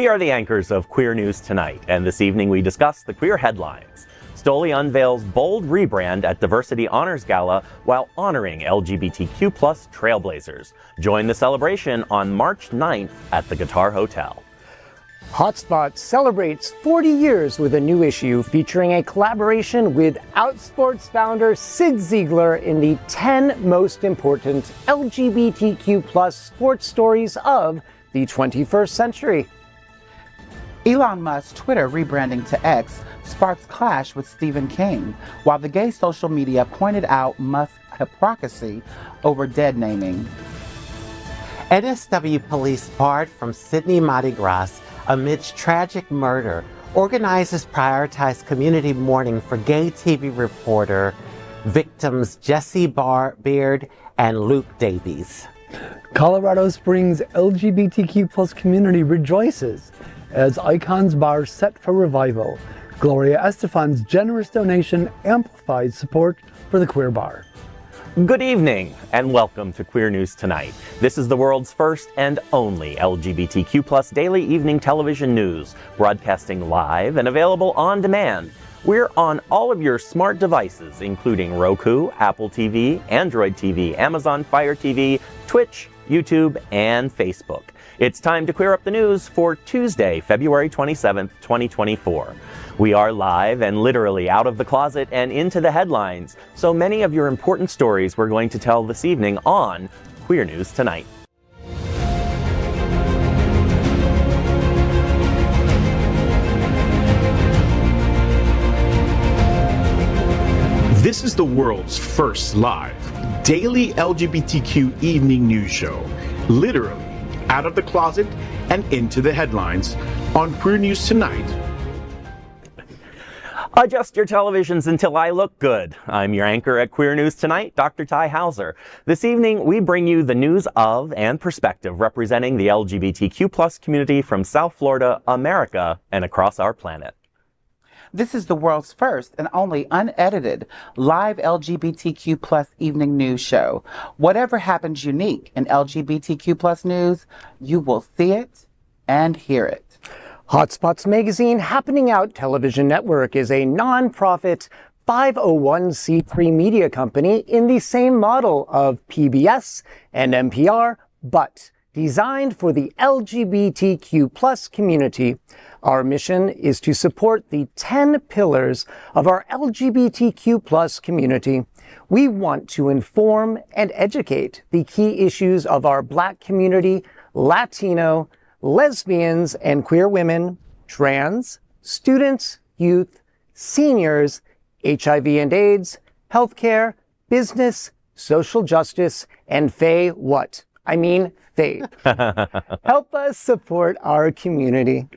We are the anchors of Queer News Tonight, and this evening we discuss the queer headlines. Stoli unveils bold rebrand at Diversity Honors Gala while honoring LGBTQ+ trailblazers. Join the celebration on March 9th at the Guitar Hotel. Hotspots celebrates 40 years with a new issue featuring a collaboration with Outsports founder Sid Ziegler in the 10 most important LGBTQ+ sports stories of the 21st century. Elon Musk's Twitter rebranding to X sparks clash with Stephen King, while the gay social media pointed out Musk's hypocrisy over dead naming. NSW police barred from Sydney Mardi Gras amidst tragic murder. Organizers prioritize community mourning for gay TV reporter victims Jesse Beard and Luke Davies. Colorado Springs LGBTQ+ community rejoices as Icons Bar set for revival. Gloria Estefan's generous donation amplifies support for the queer bar. Good evening and welcome to Queer News Tonight. This is the world's first and only LGBTQ+ daily evening television news, broadcasting live and available on demand. We're on all of your smart devices, including Roku, Apple TV, Android TV, Amazon Fire TV, Twitch, YouTube, and Facebook. It's time to queer up the news for Tuesday, February 27th, 2024. We are live and literally out of the closet and into the headlines. So many of your important stories we're going to tell this evening on Queer News Tonight. This is the world's first live daily LGBTQ evening news show, literally out of the closet and into the headlines on Queer News Tonight. Adjust your televisions until I look good. I'm your anchor at Queer News Tonight, Dr. Tai Houser. This evening, we bring you the news of and perspective representing the LGBTQ+ community from South Florida, America, and across our planet. This is the world's first and only unedited live LGBTQ+ evening news show. Whatever happens unique in LGBTQ+ news, you will see it and hear it. Hotspots Magazine Happening Out Television Network is a non-profit 501c3 media company in the same model of PBS and NPR, but designed for the LGBTQ+ community. Our mission is to support the 10 pillars of our LGBTQ+ community. We want to inform and educate the key issues of our Black community, Latino, lesbians and queer women, trans, students, youth, seniors, HIV and AIDS, healthcare, business, social justice, and faith. Help us support our community.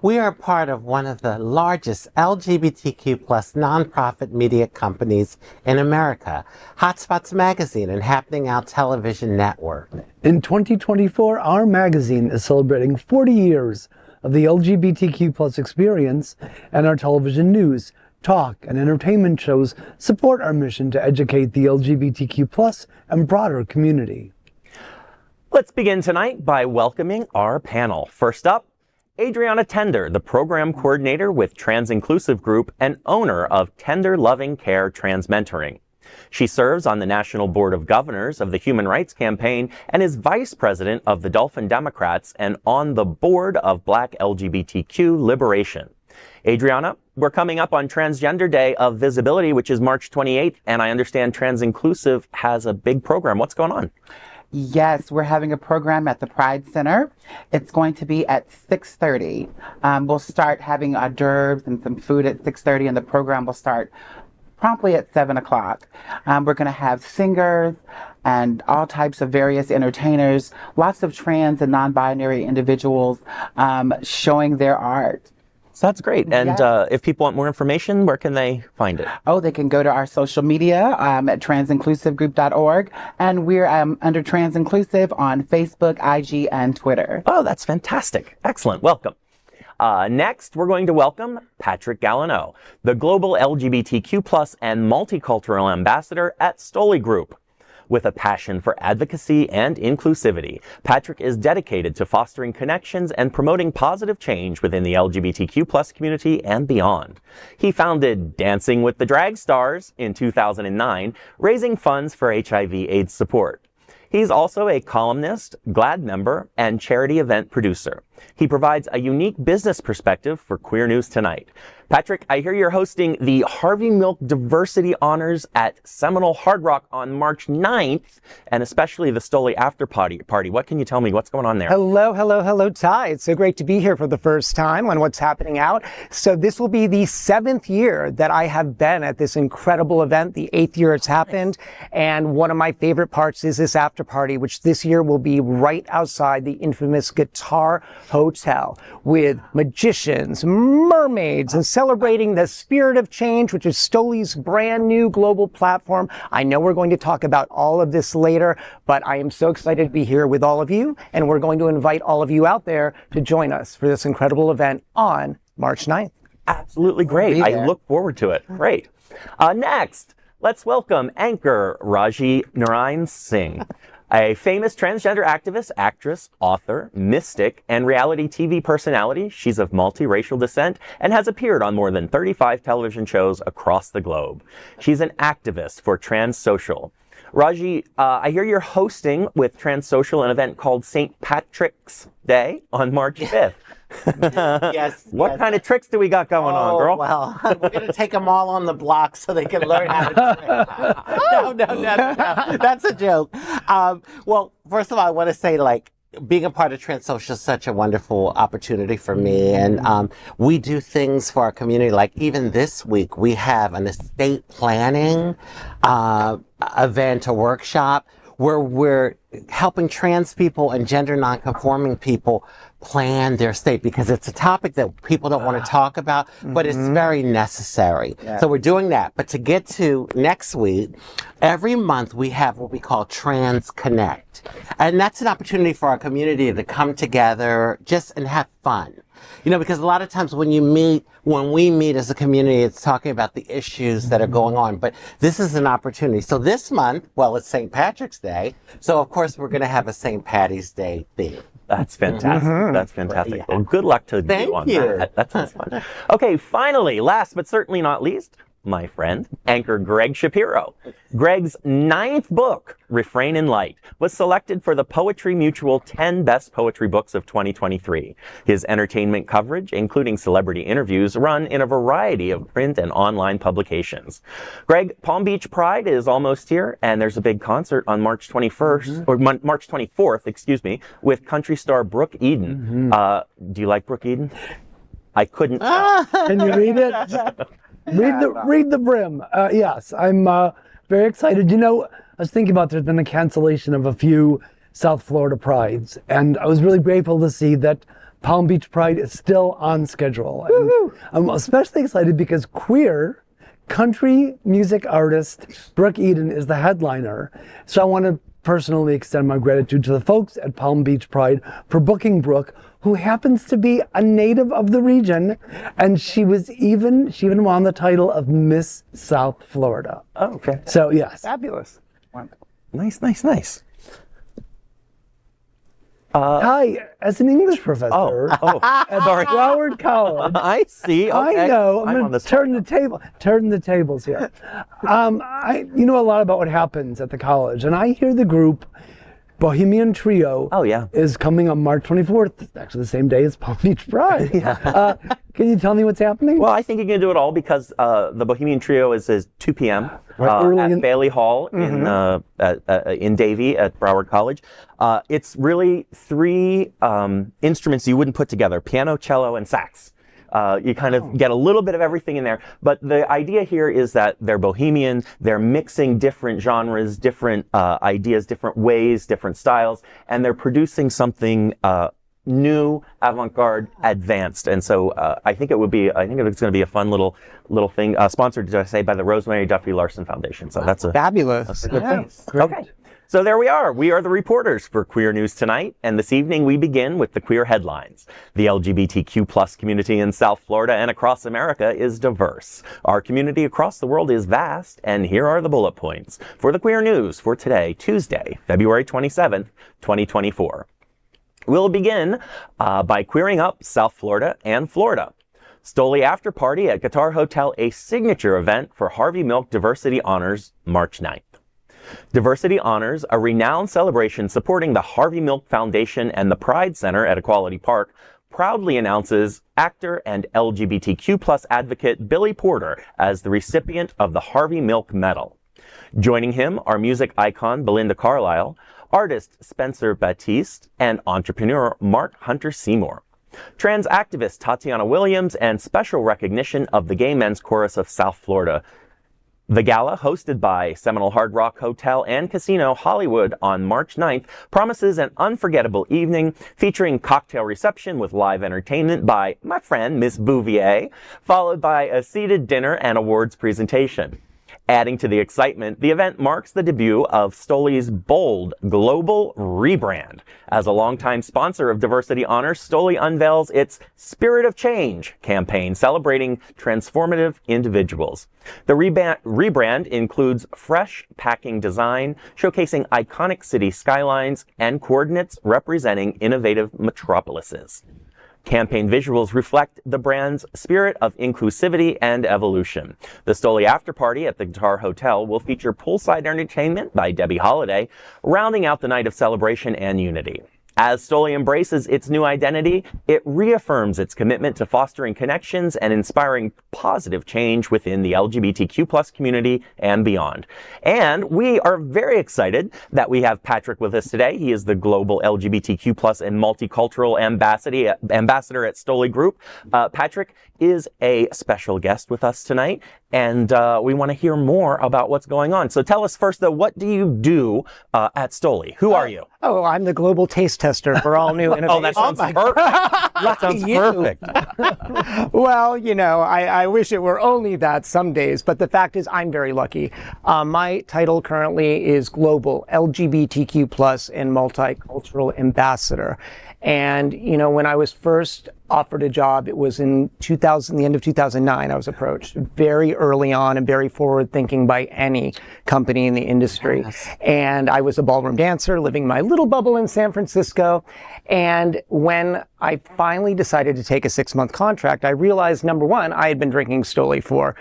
We are part of one of the largest LGBTQ+ nonprofit media companies in America, Hotspots Magazine and Happening Out Television Network. In 2024, our magazine is celebrating 40 years of the LGBTQ+ experience, and our television news, talk, and entertainment shows support our mission to educate the LGBTQ+ and broader community. Let's begin tonight by welcoming our panel. First up, Adrianna Tender, the program coordinator with Trans Inclusive Group and owner of Tender Loving Care Trans Mentoring. She serves on the National Board of Governors of the Human Rights Campaign and is vice president of the Dolphin Democrats and on the board of Black LGBTQ Liberation. Adrianna, we're coming up on Transgender Day of Visibility, which is March 28th, and I understand Trans Inclusive has a big program. What's going on? Yes, we're having a program at the Pride Center. It's going to be at 6:30. We'll start having hors d'oeuvres and some food at 6:30, and the program will start promptly at 7 o'clock. We're going to have singers and all types of various entertainers, lots of trans and non-binary individuals showing their art. So that's great. And Yes. if people want more information, where can they find it? Oh, they can go to our social media at transinclusivegroup.org. And we're under Trans Inclusive on Facebook, IG, and Twitter. Oh, that's fantastic. Excellent. Welcome. Next, we're going to welcome Patrik Gallineaux, the global LGBTQ+ and multicultural ambassador at Stoli Group. With a passion for advocacy and inclusivity, Patrik is dedicated to fostering connections and promoting positive change within the LGBTQ+ community and beyond. He founded Dancing with the Drag Stars in 2009, raising funds for HIV/AIDS support. He's also a columnist, GLAAD member, and charity event producer. He provides a unique business perspective for Queer News Tonight. Patrik, I hear you're hosting the Harvey Milk Diversity Honors at Seminole Hard Rock on March 9th, and especially the Stoli after party. What can you tell me? What's going on there? Hello, Tai. It's so great to be here for the first time on what's happening out. So this will be the 7th year that I have been at this incredible event, the 8th year it's happened. And one of my favorite parts is this after party, which this year will be right outside the infamous Guitar Hotel with magicians, mermaids, and celebrating the spirit of change, which is Stoli's brand new global platform. I know we're going to talk about all of this later, but I am so excited to be here with all of you, and we're going to invite all of you out there to join us for this incredible event on March 9th. Absolutely great. I look forward to it. Great. Next, let's welcome anchor Rajee Narinesingh, a famous transgender activist, actress, author, mystic, and reality TV personality. She's of multiracial descent and has appeared on more than 35 television shows across the globe. She's an activist for Trans Social. Rajee, I hear you're hosting with Trans Social an event called St. Patrick's Day on March 5th. Yes. What kind of tricks do we got going on, girl? Well, we're going to take them all on the block so they can learn how to trick. No. That's a joke. Well, first of all, I want to say, being a part of Trans Social is such a wonderful opportunity for me. And we do things for our community. Like even this week, we have an estate planning event, a workshop, where we're helping trans people and gender nonconforming people plan their estate, because it's a topic that people don't want to talk about, but it's very necessary. Yeah. So we're doing that. But to get to next week, every month we have what we call Trans Connect. And that's an opportunity for our community to come together and have fun. You know, because a lot of times when we meet as a community, it's talking about the issues that are going on. But this is an opportunity. So this month, well, it's St. Patrick's Day. So, of course, we're going to have a St. Patty's Day theme. That's fantastic. That's fantastic. Yeah. Well, good luck to you on that. That sounds fun. Okay, finally, last but certainly not least, my friend, anchor Gregg Shapiro. Gregg's 9th book, Refrain in Light, was selected for the Poetry Mutual 10 Best Poetry Books of 2023. His entertainment coverage, including celebrity interviews, run in a variety of print and online publications. Gregg, Palm Beach Pride is almost here, and there's a big concert on March 21st, or March 24th, with country star Brooke Eden. Do you like Brooke Eden? I couldn't. Can you read it? Read the brim. Yes, I'm very excited. You know, I was thinking about there's been a cancellation of a few South Florida prides, and I was really grateful to see that Palm Beach Pride is still on schedule. And I'm especially excited because queer country music artist Brooke Eden is the headliner. So I want to personally extend my gratitude to the folks at Palm Beach Pride for booking Brooke, who happens to be a native of the region, and she even won the title of Miss South Florida. Oh, okay. So yes. Fabulous. Nice. Hi, as an English professor at Broward College. I see. Okay. I know. I'm going to turn the tables here. I know a lot about what happens at the college, and I hear the group Bohemian Trio is coming on March 24th. It's actually the same day as Palm Beach Pride. Can you tell me what's happening? Well, I think you can do it all because the Bohemian Trio is 2 p.m. At Bailey Hall in Davie at Broward College. It's really 3 instruments you wouldn't put together: piano, cello, and sax. You kind of get a little bit of everything in there. But the idea here is that they're bohemian, they're mixing different genres, different ideas, different ways, different styles, and they're producing something new, avant-garde, advanced. And so I think it's going to be a fun little thing, sponsored, did I say, by the Rosemary Duffy Larson Foundation. So that's fabulous. That's a good thing. Great. Okay. So there we are. We are the reporters for Queer News Tonight. And this evening we begin with the queer headlines. The LGBTQ plus community in South Florida and across America is diverse. Our community across the world is vast. And here are the bullet points for the Queer News for today, Tuesday, February 27th, 2024. We'll begin by queering up South Florida and Florida. Stoli After Party at Guitar Hotel, a signature event for Harvey Milk Diversity Honors, March 9th. Diversity Honors, a renowned celebration supporting the Harvey Milk Foundation and the Pride Center at Equality Park, proudly announces actor and LGBTQ plus advocate Billy Porter as the recipient of the Harvey Milk Medal. Joining him are music icon Belinda Carlisle, artist Spencer Batiste, and entrepreneur Mark Hunter Seymour. Trans activist Tatiana Williams, and special recognition of the Gay Men's Chorus of South Florida. The gala, hosted by Seminole Hard Rock Hotel and Casino Hollywood on March 9th, promises an unforgettable evening featuring cocktail reception with live entertainment by my friend Miss Bouvier, followed by a seated dinner and awards presentation. Adding to the excitement, the event marks the debut of Stoli's bold global rebrand. As a longtime sponsor of Diversity Honors, Stoli unveils its Spirit of Change campaign celebrating transformative individuals. The rebrand includes fresh packing design, showcasing iconic city skylines and coordinates representing innovative metropolises. Campaign visuals reflect the brand's spirit of inclusivity and evolution. The Stoli After Party at the Guitar Hotel will feature poolside entertainment by Debbie Holiday, rounding out the night of celebration and unity. As Stoli embraces its new identity, it reaffirms its commitment to fostering connections and inspiring positive change within the LGBTQ plus community and beyond. And we are very excited that we have Patrik with us today. He is the global LGBTQ plus and multicultural ambassador at Stoli Group. Patrik is a special guest with us tonight, and we want to hear more about what's going on. So tell us first, though, what do you do at Stoli? Who are you? Oh, I'm the global taste tester for all new innovations. Oh, that sounds perfect. That sounds perfect. Well, you know, I wish it were only that some days, but the fact is I'm very lucky. My title currently is Global LGBTQ plus and Multicultural Ambassador. And, you know, when I was first offered a job, it was in the end of 2009, I was approached very early on and very forward thinking by any company in the industry. Yes. And I was a ballroom dancer living my little bubble in San Francisco. And when I finally decided to take a 6-month contract, I realized, number one, I had been drinking Stoli for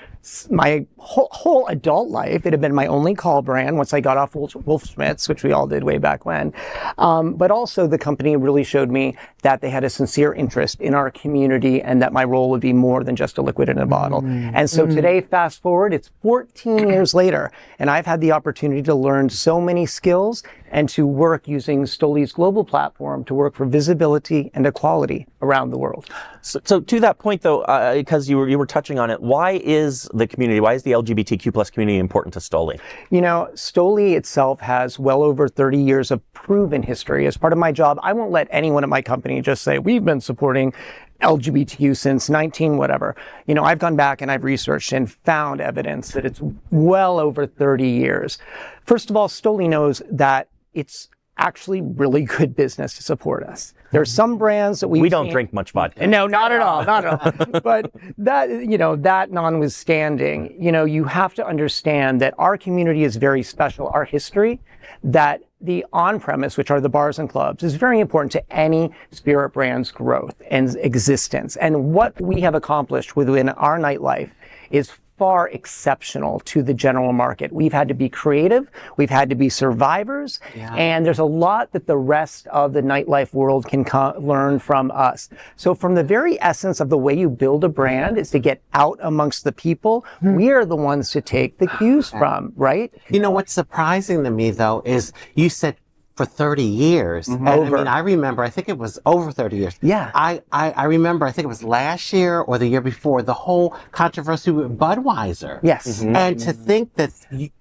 my whole adult life. It had been my only call brand once I got off Wolfschmidt's, which we all did way back when. But also the company really showed me that they had a sincere interest in our community and that my role would be more than just a liquid in a bottle. And so today, fast forward, it's 14 years later, and I've had the opportunity to learn so many skills and to work using Stoli's global platform to work for visibility and equality around the world. So to that point, though, because you were touching on it, why is the LGBTQ plus community important to Stoli? You know, Stoli itself has well over 30 years of proven history. As part of my job, I won't let anyone at my company just say, we've been supporting LGBTQ since 19 whatever. You know, I've gone back and I've researched and found evidence that it's well over 30 years. First of all, Stoli knows that it's actually really good business to support us. There are some brands that we don't drink much vodka. No, not at all, not at all. But that, you know, that notwithstanding, you know, you have to understand that our community is very special. Our history, that the on-premise, which are the bars and clubs, is very important to any spirit brand's growth and existence. And what we have accomplished within our nightlife is far exceptional to the general market. We've had to be creative, we've had to be survivors, and there's a lot that the rest of the nightlife world can learn from us. So from the very essence of the way you build a brand is to get out amongst the people, we are the ones to take the cues from, right? You know, what's surprising to me, though, is you said for 30 years. And I mean, I remember, I think it was over 30 years. Yeah. I remember, I think it was last year or the year before, the whole controversy with Budweiser. Yes. And to think that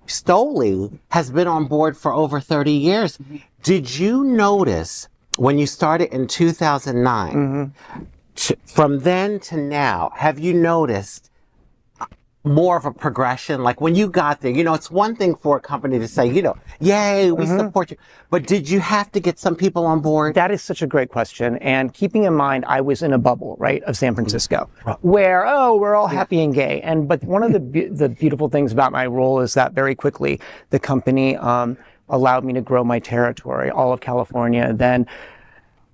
Stoli has been on board for over 30 years. Did you notice when you started in 2009, from then to now, have you noticed more of a progression? Like when you got there, it's one thing for a company to say, yay, we support you. But did you have to get some people on board? That is such a great question. And keeping in mind, I was in a bubble, right, of San Francisco, where, we're all happy and gay. But one of the beautiful things about my role is that very quickly, the company allowed me to grow my territory, all of California, then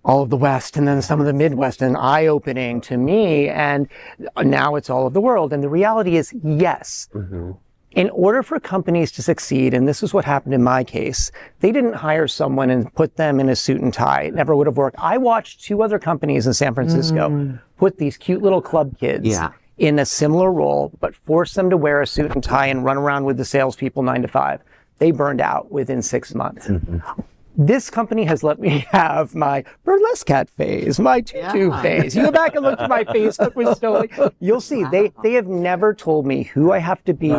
all of the West, and then some of the Midwest, and eye-opening to me, and now it's all of the world. And the reality is, yes, in order for companies to succeed, and this is what happened in my case, they didn't hire someone and put them in a suit and tie. It never would have worked. I watched 2 other companies in San Francisco put these cute little club kids in a similar role, but force them to wear a suit and tie and run around with the salespeople 9 to 5. They burned out within 6 months. This company has let me have my burlesque cat phase, my tutu phase. You go back and look at my Facebook with Stoli. You'll see they have never told me who I have to be,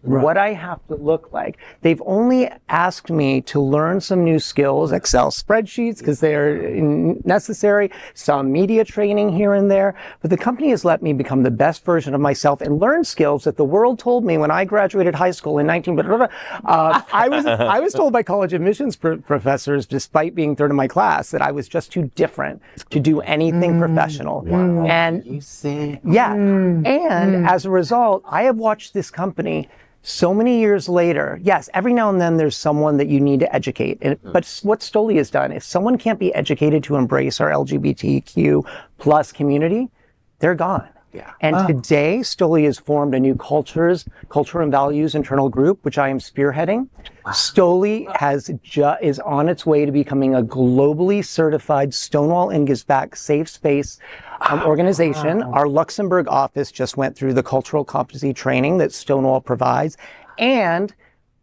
what I have to look like. They've only asked me to learn some new skills, Excel spreadsheets, because they are necessary, some media training here and there. But the company has let me become the best version of myself and learn skills that the world told me when I graduated high school in I was told by college admissions professors, despite being third in my class, that I was just too different to do anything professional. And you see, and as a result, I have watched this company so many years later. Yes, every now and then there's someone that you need to educate. But what Stoli has done, if someone can't be educated to embrace our LGBTQ plus community, they're gone. And today, Stoli has formed a new culture and values internal group, which I am spearheading. Stoli is on its way to becoming a globally certified Stonewall and Gives Back safe space organization. Our Luxembourg office just went through the cultural competency training that Stonewall provides, and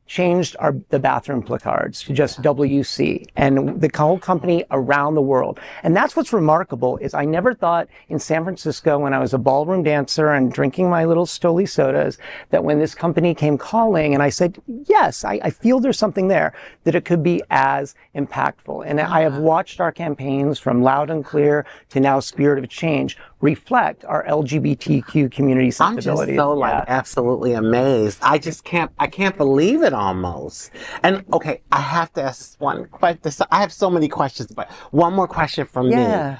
changed the bathroom placards to just WC, and the whole company around the world. And that's what's remarkable is I never thought in San Francisco when I was a ballroom dancer and drinking my little Stoli sodas that when this company came calling and I said, yes, I feel there's something there, that it could be as impactful. And I have watched our campaigns from Loud and Clear to now Spirit of Change reflect our LGBTQ community sensibility. I'm just so absolutely amazed. I can't believe it almost. And okay, I have to ask this one question. I have so many questions, but one more question from me.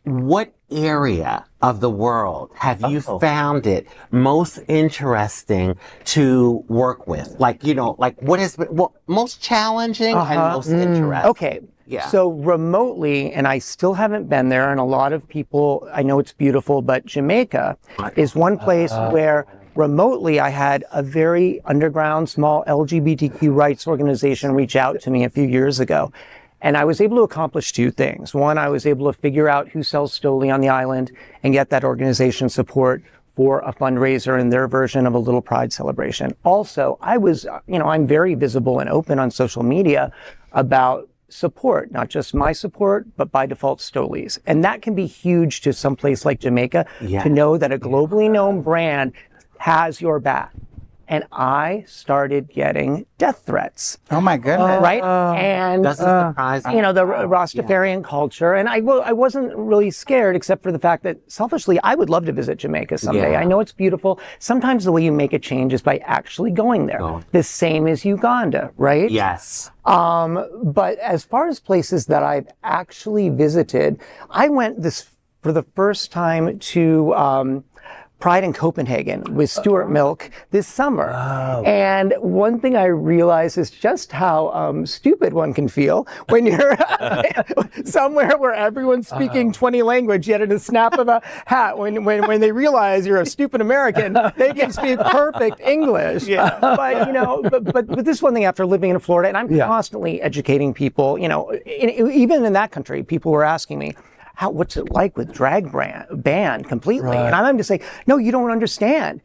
What area of the world have you found it most interesting to work with? Like, what has been most challenging and most interesting? Okay. So remotely, and I still haven't been there, and a lot of people, I know it's beautiful, but Jamaica is one place where remotely I had a very underground, small LGBTQ rights organization reach out to me a few years ago. And I was able to accomplish 2 things. One, I was able to figure out who sells Stoli on the island and get that organization support for a fundraiser in their version of a little pride celebration. Also, I was, I'm very visible and open on social media about support, not just my support, but by default Stoli's. And that can be huge to some place like Jamaica to know that a globally known brand has your back. And I started getting death threats. Oh my goodness. Right? And, doesn't surprise me. The Rastafarian culture. And I wasn't really scared, except for the fact that selfishly, I would love to visit Jamaica someday. I know it's beautiful. Sometimes the way you make a change is by actually going there. The same as Uganda, right? Yes. But as far as places that I've actually visited, I went for the first time to, Pride in Copenhagen with Stuart Milk this summer. And one thing I realized is just how stupid one can feel when you're somewhere where everyone's speaking 20 language, yet in a snap of a hat, when they realize you're a stupid American, they can speak perfect English. But this one thing after living in Florida, and I'm constantly educating people, even in that country, people were asking me, what's it like with drag banned completely? And I'm just saying, no, you don't understand.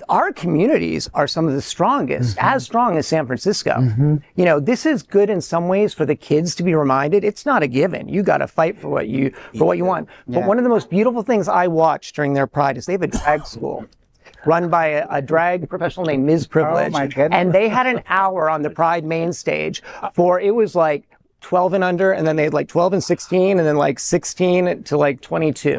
Our communities are some of the strongest, as strong as San Francisco. This is good in some ways for the kids to be reminded. It's not a given. You got to fight for what you want. But one of the most beautiful things I watched during their Pride is they have a drag school run by a drag professional named Ms. Privilege. Oh my goodness. And they had an hour on the Pride main stage it was like 12 and under, and then they had like 12 and 16, and then like 16 to like 22.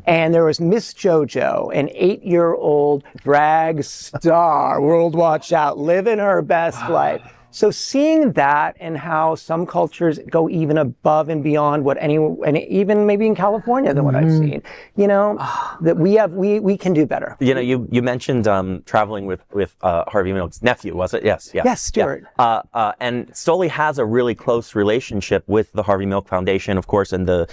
And there was Miss JoJo, an 8-year-old drag star, world watch out, living her best life. So seeing that and how some cultures go even above and beyond what and even maybe in California than what I've seen, that we can do better. You mentioned traveling with Harvey Milk's nephew, was it? Yes, yeah. Yes, Stuart. Yeah. And Stoli has a really close relationship with the Harvey Milk Foundation, of course, and the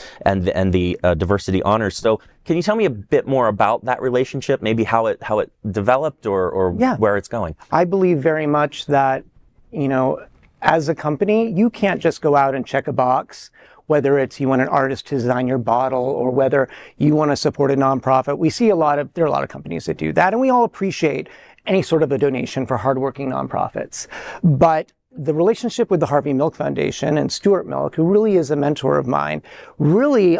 diversity honors. So can you tell me a bit more about that relationship, maybe how it developed or where it's going? I believe very much that, as a company, you can't just go out and check a box, whether it's you want an artist to design your bottle or whether you want to support a nonprofit. There are a lot of companies that do that, and we all appreciate any sort of a donation for hardworking nonprofits. But the relationship with the Harvey Milk Foundation and Stuart Milk, who really is a mentor of mine, really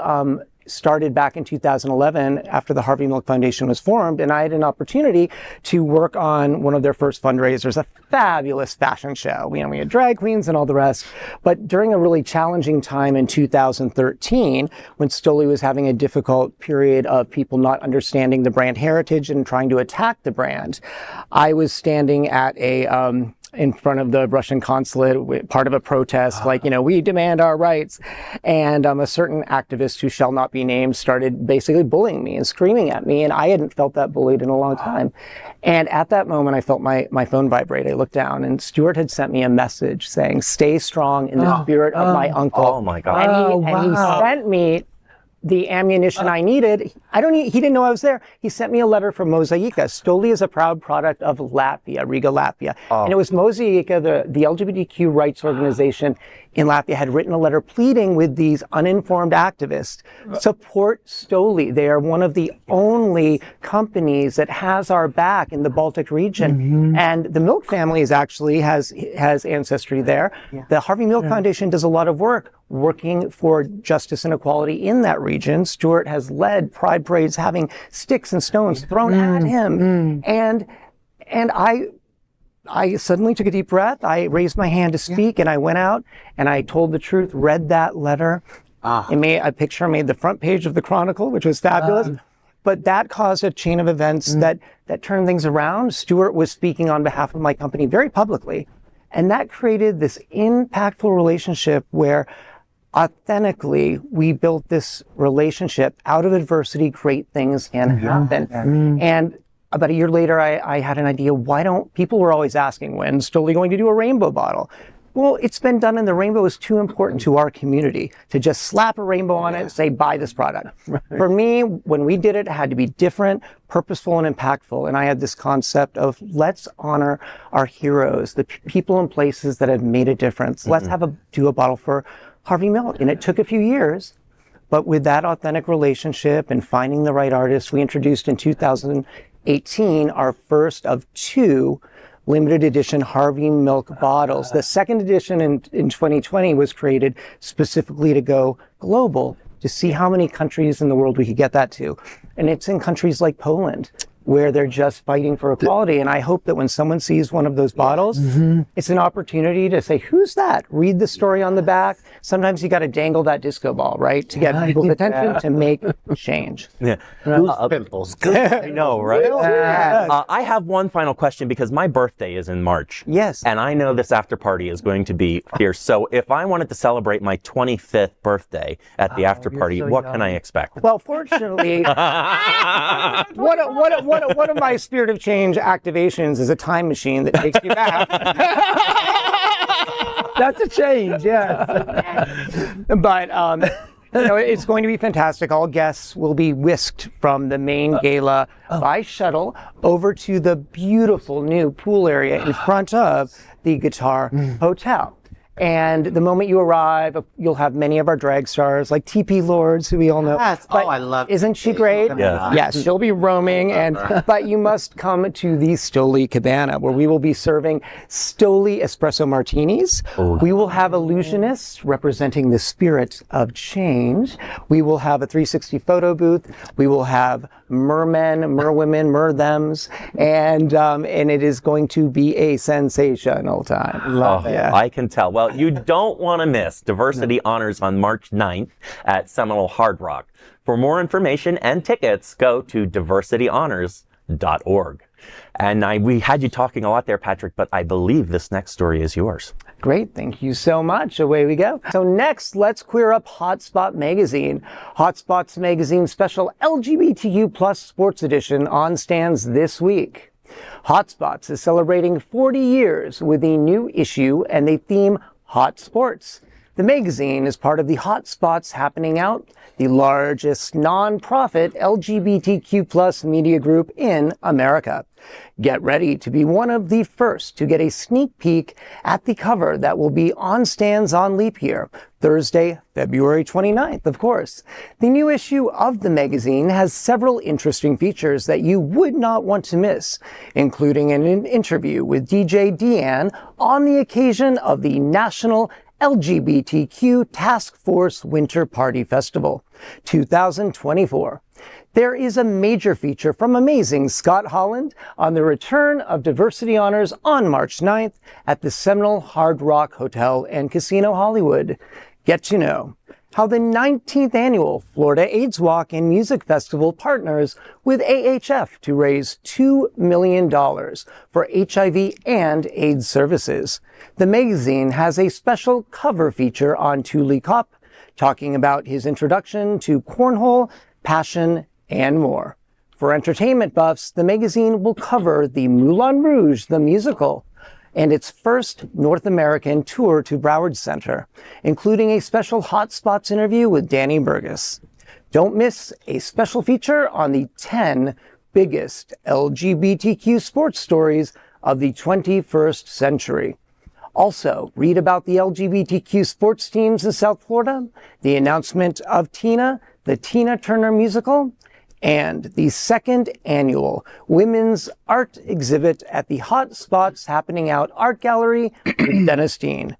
started back in 2011 after the Harvey Milk Foundation was formed, and I had an opportunity to work on one of their first fundraisers, a fabulous fashion show. We had drag queens and all the rest. But during a really challenging time in 2013, when Stoli was having a difficult period of people not understanding the brand heritage and trying to attack the brand, I was standing at in front of the Russian consulate, part of a protest, we demand our rights. And a certain activist who shall not be named started basically bullying me and screaming at me. And I hadn't felt that bullied in a long time. And at that moment, I felt my phone vibrate. I looked down and Stuart had sent me a message saying, "Stay strong in the spirit of my uncle." Oh my God. And he sent me the ammunition I needed. He didn't know I was there. He sent me a letter from Mosaica. Stoli is a proud product of Latvia, Riga, Latvia. And it was Mosaica, the LGBTQ rights organization in Latvia, had written a letter pleading with these uninformed activists, support Stoli. They are one of the only companies that has our back in the Baltic region. And the Milk family has ancestry there. The Harvey Milk Foundation does a lot of work working for justice and equality in that region. Stuart has led pride parades having sticks and stones thrown at him. And I suddenly took a deep breath. I raised my hand to speak and I went out and I told the truth, read that letter. A picture made the front page of the Chronicle, which was fabulous. But that caused a chain of events that turned things around. Stuart was speaking on behalf of my company very publicly. And that created this impactful relationship where authentically we built this relationship. Out of adversity, great things can happen. And about a year later, I had an idea. People were always asking, when's Stoli going to do a rainbow bottle? Well, it's been done, and the rainbow is too important to our community to just slap a rainbow on it and say, buy this product. For me, when we did it, it had to be different, purposeful, and impactful. And I had this concept of let's honor our heroes, the people and places that have made a difference. Let's do a bottle for Harvey Milk. And it took a few years, but with that authentic relationship and finding the right artist, we introduced in 2018 our first of 2 limited edition Harvey Milk bottles. The second edition in 2020 was created specifically to go global, to see how many countries in the world we could get that to. And it's in countries like Poland, where they're just fighting for equality. And I hope that when someone sees one of those bottles, it's an opportunity to say, who's that? Read the story on the back. Sometimes you got to dangle that disco ball, right? To get people's attention, to make change. Who's pimples? I know, right? I have one final question because my birthday is in March. Yes. And I know this after party is going to be fierce. So if I wanted to celebrate my 25th birthday at the after party, what can I expect? Well, fortunately, one of my Spirit of Change activations is a time machine that takes you back. That's a change, yes. But it's going to be fantastic. All guests will be whisked from the main gala by shuttle over to the beautiful new pool area in front of the Guitar Hotel. And the moment you arrive, you'll have many of our drag stars, like TP Lords, who we all know. Yes. But I love isn't she great? Yeah. Yes, she'll be roaming. But you must come to the Stoli Cabana, where we will be serving Stoli espresso martinis. We will have illusionists representing the spirit of change. We will have a 360 photo booth. We will have mermen, merwomen, merthems, and it is going to be a sensational time. Love it. I can tell. Well, you don't want to miss Diversity Honors on March 9th at Seminole Hard Rock. For more information and tickets, go to diversityhonors.org. And we had you talking a lot there, Patrik, but I believe this next story is yours. Great. Thank you so much. Away we go. So next, let's queer up Hotspot Magazine. Hotspots Magazine special LGBTQ plus sports edition on stands this week. Hotspots is celebrating 40 years with a new issue and they theme Hot Sports. The magazine is part of the Hotspots Happening Out, the largest non-profit LGBTQ plus media group in America. Get ready to be one of the first to get a sneak peek at the cover that will be on stands on Leap Year, Thursday, February 29th, of course. The new issue of the magazine has several interesting features that you would not want to miss, including an interview with DJ Deanne on the occasion of the National LGBTQ Task Force Winter Party Festival 2024. There is a major feature from amazing Scott Holland on the return of Diversity Honors on March 9th at the Seminole Hard Rock Hotel and Casino Hollywood. Get to know how the 19th annual Florida AIDS Walk and Music Festival partners with AHF to raise $2 million for HIV and AIDS services. The magazine has a special cover feature on Tuli Kopp, talking about his introduction to cornhole, passion, and more. For entertainment buffs, the magazine will cover the Moulin Rouge, the musical, and its first North American tour to Broward Center, including a special Hotspots interview with Danny Burgess. Don't miss a special feature on the 10 biggest LGBTQ sports stories of the 21st century. Also, read about the LGBTQ sports teams in South Florida, the announcement of Tina, the Tina Turner musical, and the second annual Women's Art Exhibit at the Hotspots Happening Out Art Gallery with Dennis Dean.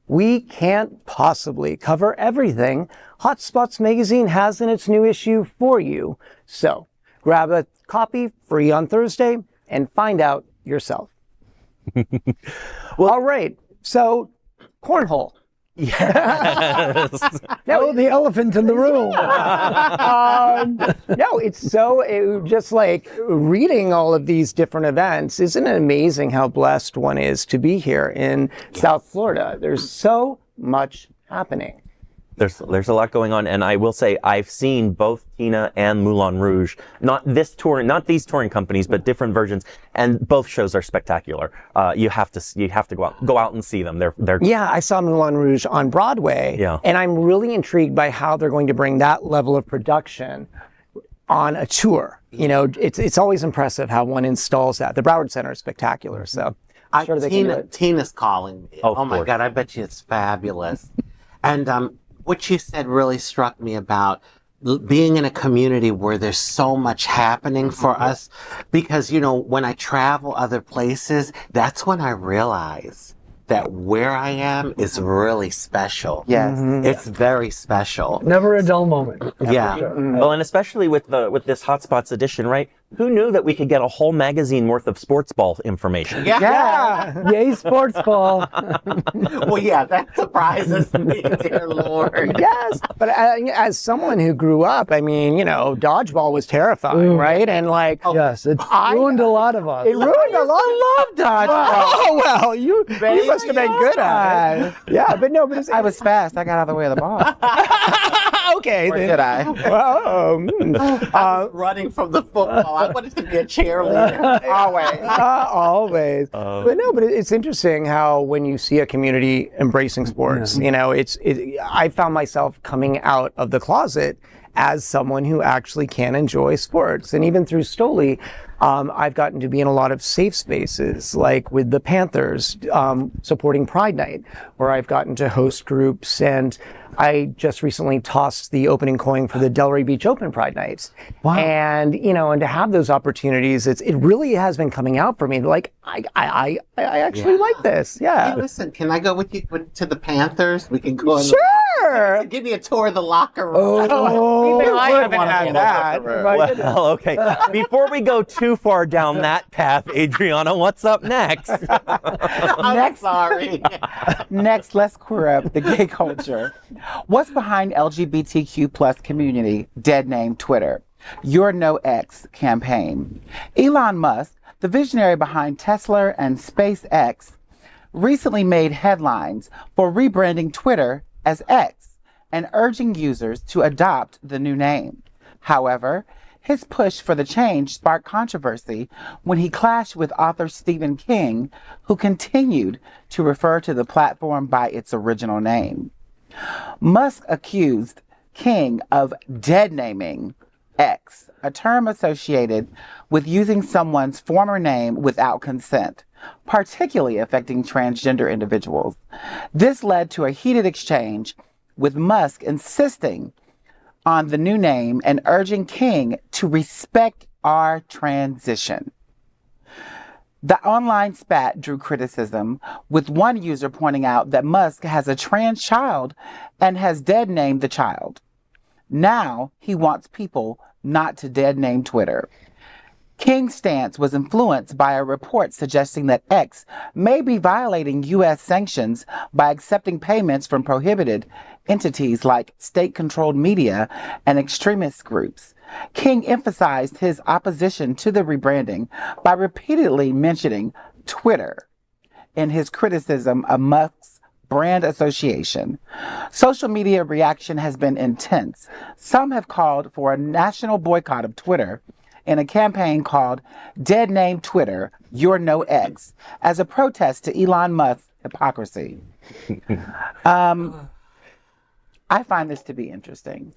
We can't possibly cover everything Hotspots Magazine has in its new issue for you. So grab a copy free on Thursday and find out yourself. Well, all right. So cornhole. Yes. No, the elephant in the room. No, just like reading all of these different events. Isn't it amazing how blessed one is to be here in South Florida? There's so much happening. There's a lot going on, and I will say I've seen both Tina and Moulin Rouge, not these touring companies, but different versions, and both shows are spectacular. You have to go out and see them. They're Yeah, I saw Moulin Rouge on Broadway, and I'm really intrigued by how they're going to bring that level of production on a tour. You know, it's always impressive how one installs that. The Broward Center is spectacular, so I'm sure they can do it. Tina's calling me. Oh my God, I bet you it's fabulous. And what you said really struck me about being in a community where there's so much happening for us, because, you know, when I travel other places, that's when I realize that where I am is really special. Yes. It's very special. Never a dull moment. Yeah. Well, and especially with this Hotspots edition, right? Who knew that we could get a whole magazine worth of sports ball information? Yeah. Yay, sports ball. Well, yeah, that surprises me, dear Lord. Yes, but as someone who grew up, I mean, you know, dodgeball was terrifying, right? And like, Yes, it ruined a lot of us. it ruined a lot. I love dodgeball. Oh well, you must have been good at it. Yeah, but no, but it's, I was fast. I got out of the way of the ball. okay. Or did I? Well, I was running from the football. I wanted to be a cheerleader. Always. always. But no, but it's interesting how when you see a community embracing sports, you know, I found myself coming out of the closet as someone who actually can enjoy sports. And even through Stoli, I've gotten to be in a lot of safe spaces, like with the Panthers, supporting Pride Night, where I've gotten to host groups. And I just recently tossed the opening coin for the Delray Beach Open Pride Nights. Wow. And, you know, and to have those opportunities, it really has been coming out for me. Like, I actually like this. Yeah. Hey, listen, can I go with you to the Panthers? We can go. Sure. Sure. Give me a tour of the locker room. Oh, I haven't had that. Well, okay. Before we go too far down that path, Adrianna, what's up next? I'm sorry. Next, let's queer up the gay culture. What's behind LGBTQ plus community dead name Twitter? Your No X campaign. Elon Musk, the visionary behind Tesla and SpaceX, recently made headlines for rebranding Twitter as X and urging users to adopt the new name. However, his push for the change sparked controversy when he clashed with author Stephen King, who continued to refer to the platform by its original name. Musk accused King of dead naming X, a term associated with using someone's former name without consent, particularly affecting transgender individuals. This led to a heated exchange, with Musk insisting on the new name and urging King to respect our transition. The online spat drew criticism, with one user pointing out that Musk has a trans child and has dead named the child. Now he wants people not to dead name Twitter. King's stance was influenced by a report suggesting that X may be violating U.S. sanctions by accepting payments from prohibited entities like state-controlled media and extremist groups. King emphasized his opposition to the rebranding by repeatedly mentioning Twitter in his criticism of Musk's brand association. Social media reaction has been intense. Some have called for a national boycott of Twitter in a campaign called Dead Name Twitter, Your No X, as a protest to Elon Musk's hypocrisy. I find this to be interesting.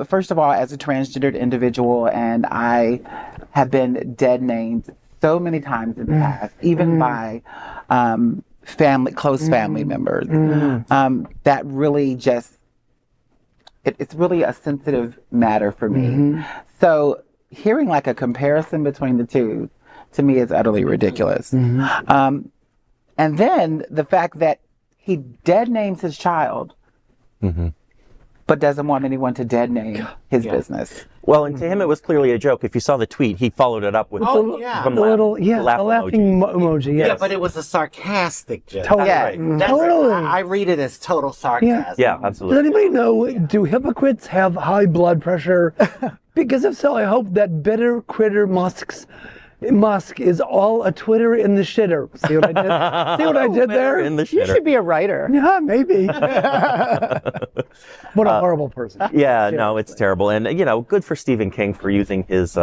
First of all, as a transgendered individual, and I have been dead named so many times in the past, even by close family members, that really just, it's really a sensitive matter for me. So hearing like a comparison between the two, to me, is utterly ridiculous. And then the fact that he dead names his child, but doesn't want anyone to dead name his business. Well, and to him, it was clearly a joke. If you saw the tweet, he followed it up with the laughing emoji. Yes. Yeah, but it was a sarcastic joke. Totally. Yeah. Right. Totally. I read it as total sarcasm. Yeah, Does absolutely. anybody know, do hypocrites have high blood pressure? Because if so, I hope that bitter critter Musk is all a Twitter in the shitter. See what I did? See what I did there? In the You shitter. should be a writer. Yeah, maybe. What a horrible person. Yeah, no, it's terrible. And, you know, good for Stephen King for using his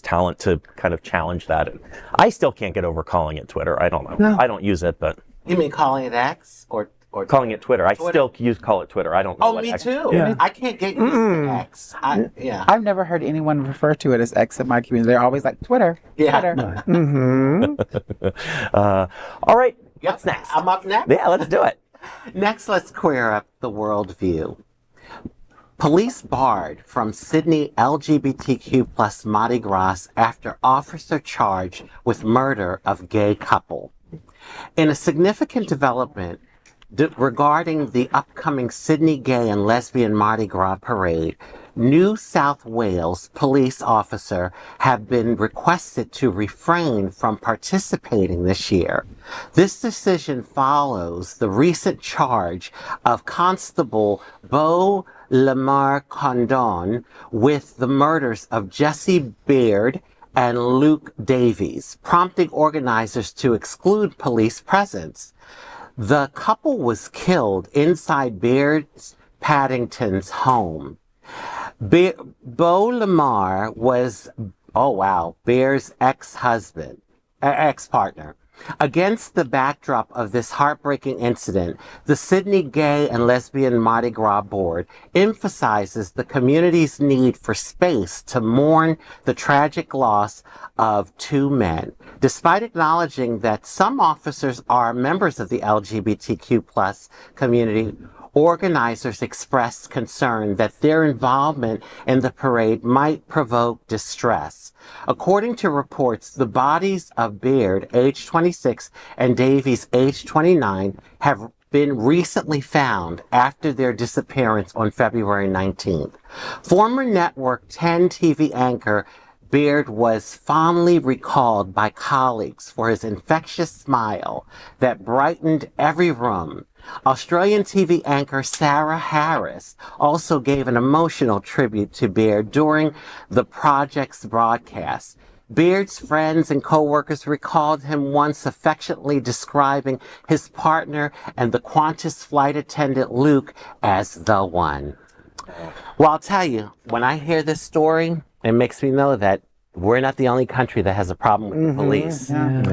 talent to kind of challenge that. And I still can't get over calling it Twitter. I don't know. No. I don't use it, but You mean calling it X or calling it Twitter. I Twitter. still call it Twitter. I don't know. Oh, what me X- too. Yeah. I can't get used to X. Yeah. I've never heard anyone refer to it as X in my community. They're always like, Twitter, Yeah. Twitter. All right. Yep. What's next? I'm up next. Yeah, let's do it. Next, let's queer up the worldview. Police barred from Sydney LGBTQ plus Mardi Gras after officer charged with murder of gay couple. In a significant development regarding the upcoming Sydney Gay and Lesbian Mardi Gras parade, New South Wales police officers have been requested to refrain from participating this year. This decision follows the recent charge of Constable Beau Lamar Condon with the murders of Jesse Baird and Luke Davies, prompting organizers to exclude police presence. The couple was killed inside Baird Paddington's home. Beau Lamar was, Baird's ex-partner. Against the backdrop of this heartbreaking incident, the Sydney Gay and Lesbian Mardi Gras Board emphasizes the community's need for space to mourn the tragic loss of two men. Despite acknowledging that some officers are members of the LGBTQ plus community, organizers expressed concern that their involvement in the parade might provoke distress. According to reports, the bodies of Baird, age 26, and Davies, age 29, have been recently found after their disappearance on February 19th. Former Network 10 TV anchor Beard was fondly recalled by colleagues for his infectious smile that brightened every room. Australian TV anchor Sarah Harris also gave an emotional tribute to Beard during the project's broadcast. Beard's friends and co-workers recalled him once affectionately describing his partner and the Qantas flight attendant Luke as the one. Well, I'll tell you, when I hear this story, it makes me know that we're not the only country that has a problem with the police. And,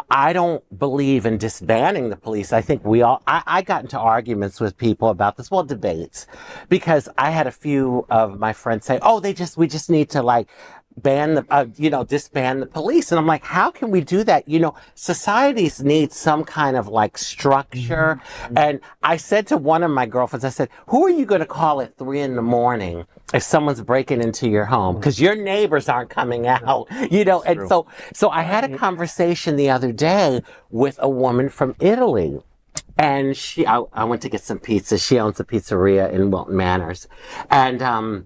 I don't believe in disbanding the police. I think I got into arguments with people about this, debates, because I had a few of my friends say, we just need to disband the police. And I'm like, how can we do that? Societies need some kind of structure. And I said to one of my girlfriends, I said, who are you going to call at 3 a.m. if someone's breaking into your home? Because your neighbors aren't coming out, and so I had a conversation the other day with a woman from Italy. And I went to get some pizza. She owns a pizzeria in Wilton Manors. And,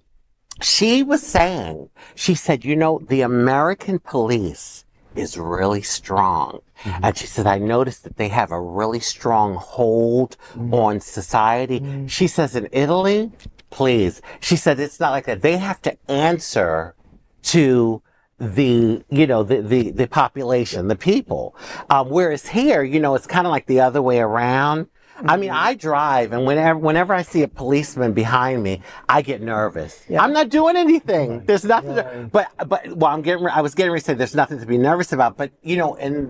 she was saying, she said, the American police is really strong. And she said, I noticed that they have a really strong hold on society. She says, in Italy, please. She said, it's not like that. They have to answer to the population, the people. Whereas here, it's kind of like the other way around. I mean, I drive, and whenever I see a policeman behind me, I get nervous. I'm not doing anything. There's nothing. I was getting ready to say there's nothing to be nervous about. But in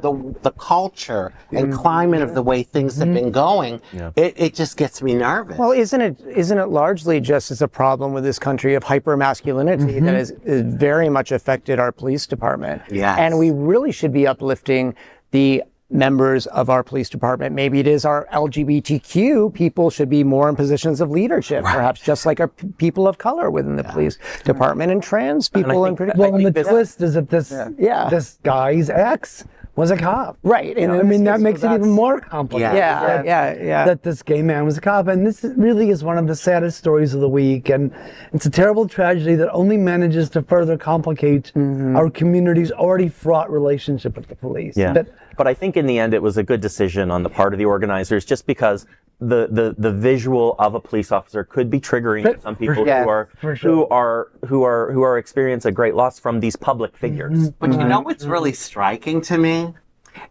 the culture and climate of the way things have been going, it just gets me nervous. Well, isn't it largely just as a problem with this country of hypermasculinity that has very much affected our police department? Yes. And we really should be uplifting the members of our police department. Maybe it is our LGBTQ people should be more in positions of leadership, perhaps just like our people of color within the police department, and trans people in particular. Well, and the twist is that this guy's ex was a cop. Right. And that makes it even more complicated. Yeah. That this gay man was a cop. And this really is one of the saddest stories of the week. And it's a terrible tragedy that only manages to further complicate our community's already fraught relationship with the police. Yeah. But I think in the end it was a good decision on the part of the organizers, just because the visual of a police officer could be triggering to some people who are experiencing a great loss from these public figures. But what's really striking to me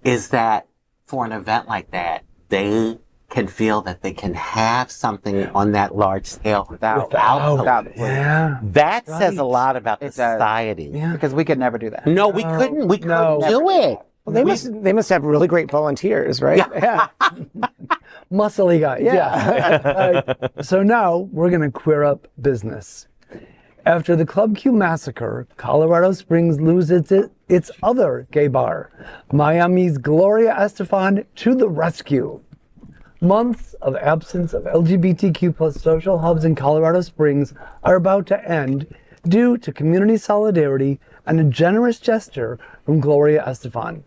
is that for an event like that, they can feel that they can have something on that large scale without police. That says a lot about the society. Because we could never do that. No, we couldn't. We couldn't do it. Well, they must have really great volunteers, right? Yeah. Muscly guys. Yeah. So now we're going to queer up business. After the Club Q massacre, Colorado Springs loses its other gay bar. Miami's Gloria Estefan to the rescue. Months of absence of LGBTQ plus social hubs in Colorado Springs are about to end due to community solidarity and a generous gesture from Gloria Estefan.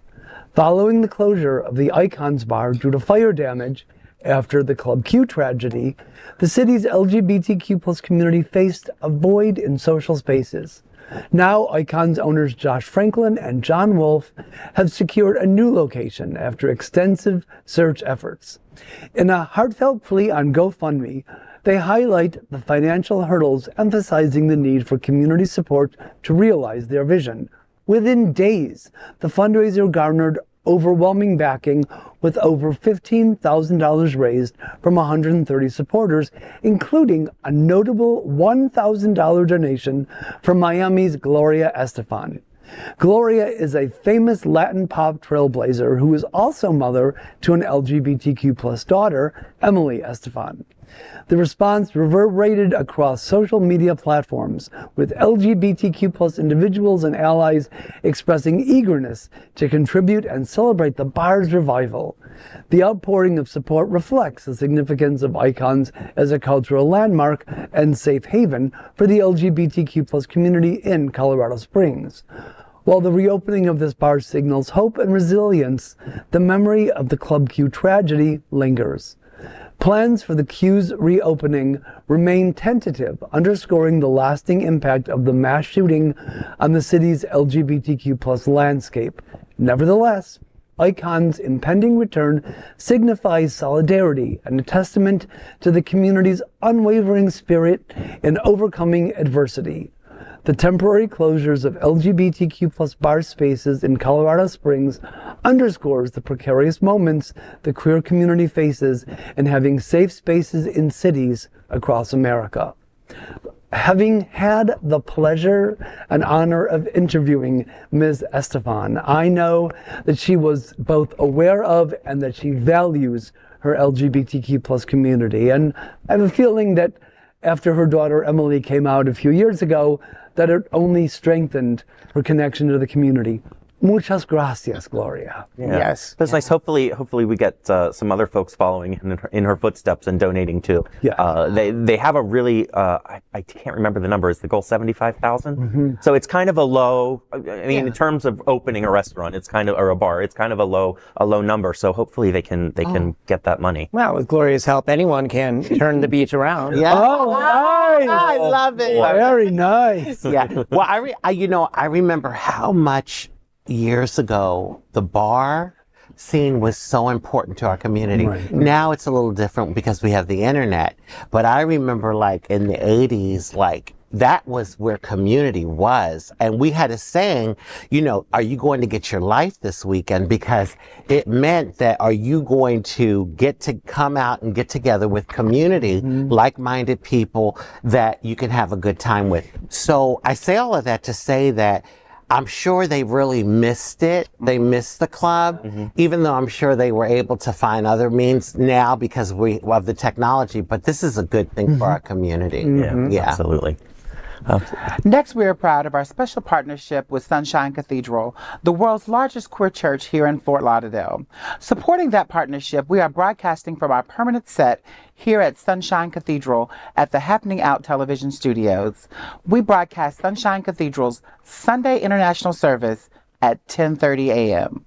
Following the closure of the Icons Bar due to fire damage after the Club Q tragedy, the city's LGBTQ plus community faced a void in social spaces. Now, Icons owners Josh Franklin and John Wolf have secured a new location after extensive search efforts. In a heartfelt plea on GoFundMe, they highlight the financial hurdles, emphasizing the need for community support to realize their vision. Within days, the fundraiser garnered overwhelming backing, with over $15,000 raised from 130 supporters, including a notable $1,000 donation from Miami's Gloria Estefan. Gloria is a famous Latin pop trailblazer who is also mother to an LGBTQ plus daughter, Emily Estefan. The response reverberated across social media platforms, with LGBTQ plus individuals and allies expressing eagerness to contribute and celebrate the bar's revival. The outpouring of support reflects the significance of Icons as a cultural landmark and safe haven for the LGBTQ plus community in Colorado Springs. While the reopening of this bar signals hope and resilience, the memory of the Club Q tragedy lingers. Plans for the Q's reopening remain tentative, underscoring the lasting impact of the mass shooting on the city's LGBTQ+ landscape. Nevertheless, Icon's impending return signifies solidarity and a testament to the community's unwavering spirit in overcoming adversity. The temporary closures of LGBTQ+ bar spaces in Colorado Springs underscores the precarious moments the queer community faces in having safe spaces in cities across America. Having had the pleasure and honor of interviewing Ms. Estefan, I know that she was both aware of and that she values her LGBTQ+ community. And I have a feeling that after her daughter Emily came out a few years ago, that it only strengthened her connection to the community. Muchas gracias, Gloria. Yeah. Yes. That's nice. Hopefully we get some other folks following in her footsteps and donating too. Yeah. They have a really, I can't remember the number. Is the goal 75,000? Mm-hmm. So it's kind of a low, I mean, in terms of opening a restaurant, it's kind of, or a bar, it's kind of a low number. So hopefully they can get that money. Well, with Gloria's help, anyone can turn the beach around. Yeah. Oh, nice! I love it. Very nice. Yeah. Well, I remember how much years ago the bar scene was so important to our community. Right. Now it's a little different because we have the internet. But I remember like in the 80s, like that was where community was. And we had a saying, are you going to get your life this weekend? Because it meant that are you going to get to come out and get together with community, like-minded people that you can have a good time with. So I say all of that to say that I'm sure they really missed it. They missed the club, even though I'm sure they were able to find other means now because of the technology. But this is a good thing for our community. Yeah, absolutely. Next, we are proud of our special partnership with Sunshine Cathedral, the world's largest queer church here in Fort Lauderdale. Supporting that partnership, we are broadcasting from our permanent set here at Sunshine Cathedral at the Happening Out television studios. We broadcast Sunshine Cathedral's Sunday International Service at 10:30 a.m.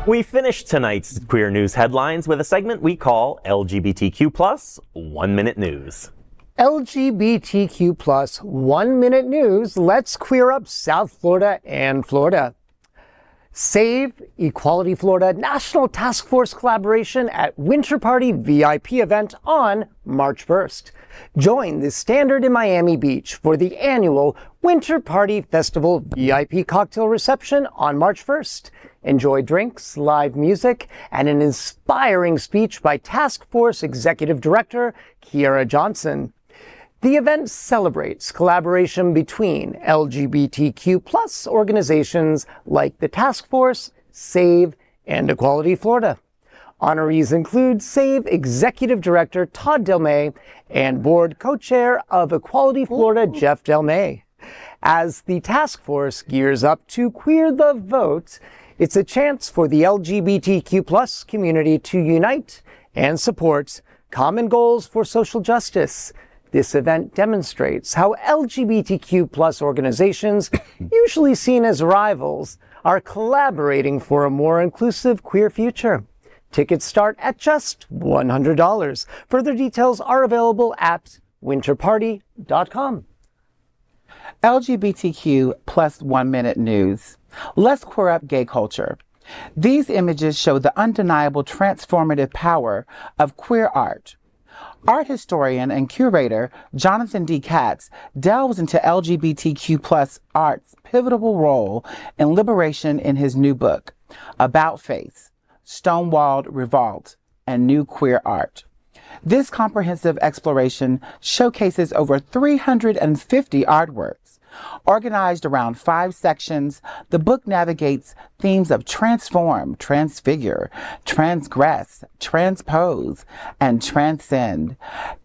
We finished tonight's Queer News headlines with a segment we call LGBTQ+ 1 Minute News. LGBTQ plus 1 minute news. Let's queer up South Florida and Florida. Save Equality Florida National Task Force collaboration at Winter Party VIP event on March 1st. Join the Standard in Miami Beach for the annual Winter Party Festival VIP cocktail reception on March 1st. Enjoy drinks, live music, and an inspiring speech by Task Force Executive Director Kiera Johnson. The event celebrates collaboration between LGBTQ plus organizations like the Task Force, SAVE, and Equality Florida. Honorees include SAVE Executive Director Todd Delmay and Board Co-Chair of Equality Florida Jeff Delmay. As the task force gears up to queer the vote, it's a chance for the LGBTQ plus community to unite and supports common goals for social justice. This event demonstrates how LGBTQ+ organizations, usually seen as rivals, are collaborating for a more inclusive queer future. Tickets start at just $100. Further details are available at winterparty.com. LGBTQ plus 1 minute news. Let's queer up gay culture. These images show the undeniable transformative power of queer art. Art historian and curator Jonathan D. Katz delves into LGBTQ plus art's pivotal role in liberation in his new book, About Face, Stonewalled Revolt, and New Queer Art. This comprehensive exploration showcases over 350 artworks. Organized around 5 sections, the book navigates themes of transform, transfigure, transgress, transpose, and transcend.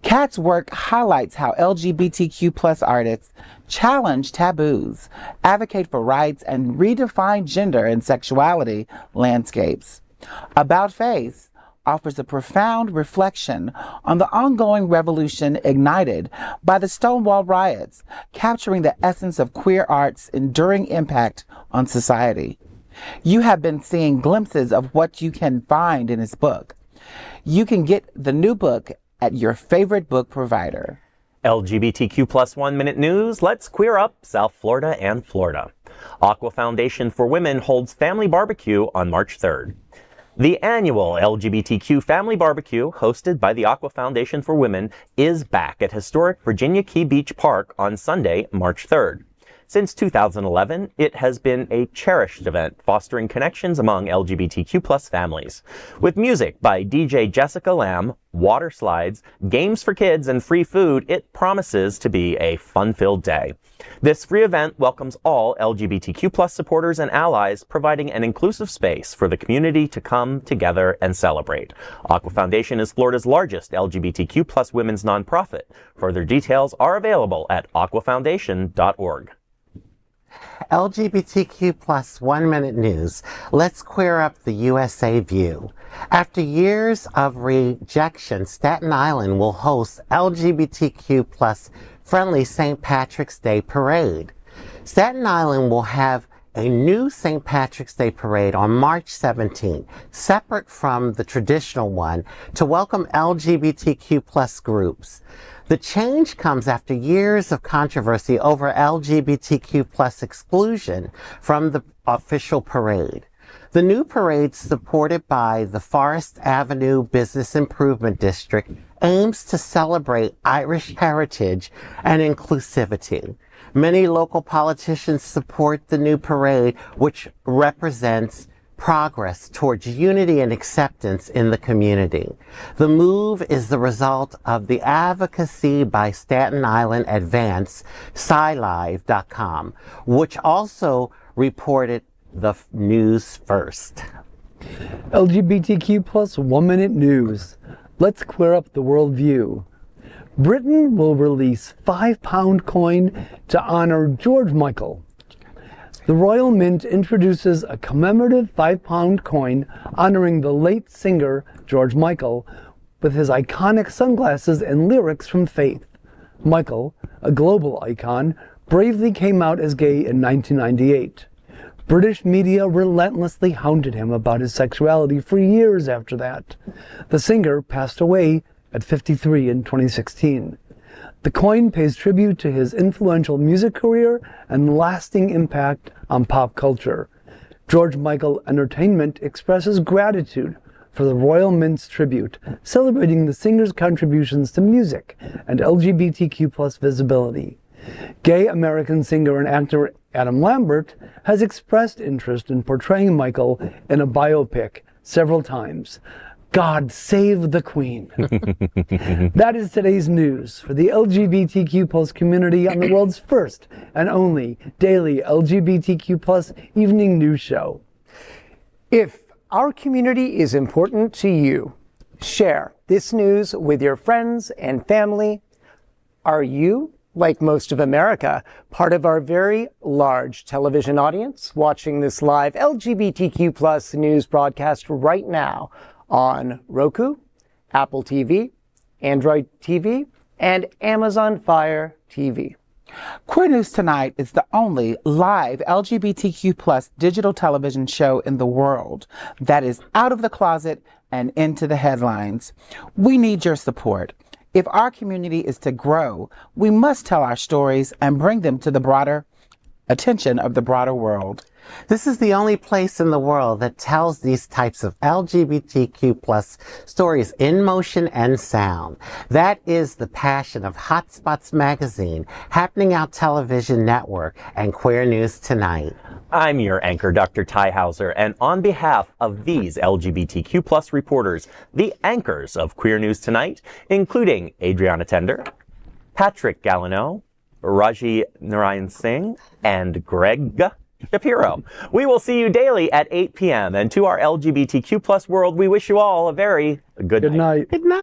Katz's work highlights how LGBTQ plus artists challenge taboos, advocate for rights, and redefine gender and sexuality landscapes. About Face offers a profound reflection on the ongoing revolution ignited by the Stonewall riots, capturing the essence of queer art's enduring impact on society. You have been seeing glimpses of what you can find in his book. You can get the new book at your favorite book provider. LGBTQ plus 1 minute news. Let's queer up South Florida and Florida. Aqua Foundation for Women holds family barbecue on March 3rd. The annual LGBTQ Family Barbecue, hosted by the Aqua Foundation for Women, is back at historic Virginia Key Beach Park on Sunday, March 3rd. Since 2011, it has been a cherished event fostering connections among LGBTQ+ families. With music by DJ Jessica Lamb, water slides, games for kids, and free food, it promises to be a fun-filled day. This free event welcomes all LGBTQ+ supporters and allies, providing an inclusive space for the community to come together and celebrate. Aqua Foundation is Florida's largest LGBTQ+ women's nonprofit. Further details are available at aquafoundation.org. LGBTQ plus 1 minute news. Let's queer up the USA view. After years of rejection, Staten Island will host LGBTQ plus friendly St. Patrick's Day parade. Staten Island will have a new St. Patrick's Day parade on March 17th, separate from the traditional one, to welcome LGBTQ plus groups. The change comes after years of controversy over LGBTQ plus exclusion from the official parade. The new parade, supported by the Forest Avenue Business Improvement District, aims to celebrate Irish heritage and inclusivity. Many local politicians support the new parade, which represents progress towards unity and acceptance in the community. The move is the result of the advocacy by Staten Island Advance, SciLive.com, which also reported the news first. LGBTQ plus 1 minute news. Let's queer up the worldview. Britain will release £5 coin to honor George Michael. The Royal Mint introduces a commemorative £5 coin honoring the late singer George Michael with his iconic sunglasses and lyrics from Faith. Michael, a global icon, bravely came out as gay in 1998. British media relentlessly hounded him about his sexuality for years after that. The singer passed away at 53 in 2016. The coin pays tribute to his influential music career and lasting impact on pop culture. George Michael Entertainment expresses gratitude for the Royal Mint's tribute, celebrating the singer's contributions to music and LGBTQ+ visibility. Gay American singer and actor Adam Lambert has expressed interest in portraying Michael in a biopic several times. God save the Queen. That is today's news for the LGBTQ+ community on the world's first and only daily LGBTQ+ evening news show. If our community is important to you, share this news with your friends and family. Are you, like most of America, part of our very large television audience watching this live LGBTQ+ news broadcast right now on Roku, Apple TV, Android TV, and Amazon Fire TV. Queer News Tonight is the only live LGBTQ plus digital television show in the world that is out of the closet and into the headlines. We need your support. If our community is to grow, we must tell our stories and bring them to the broader attention of the broader world. This is the only place in the world that tells these types of LGBTQ plus stories in motion and sound. That is the passion of Hotspots magazine, Happening Out Television Network, and Queer News Tonight. I'm your anchor, Dr. Tai Houser, and on behalf of these LGBTQ plus reporters, the anchors of Queer News Tonight, including Adrianna Tender, Patrik Gallineaux, Rajee Narinesingh, and Gregg Shapiro. We will see you daily at 8 p.m. And to our LGBTQ plus world, we wish you all a very good night. Good night.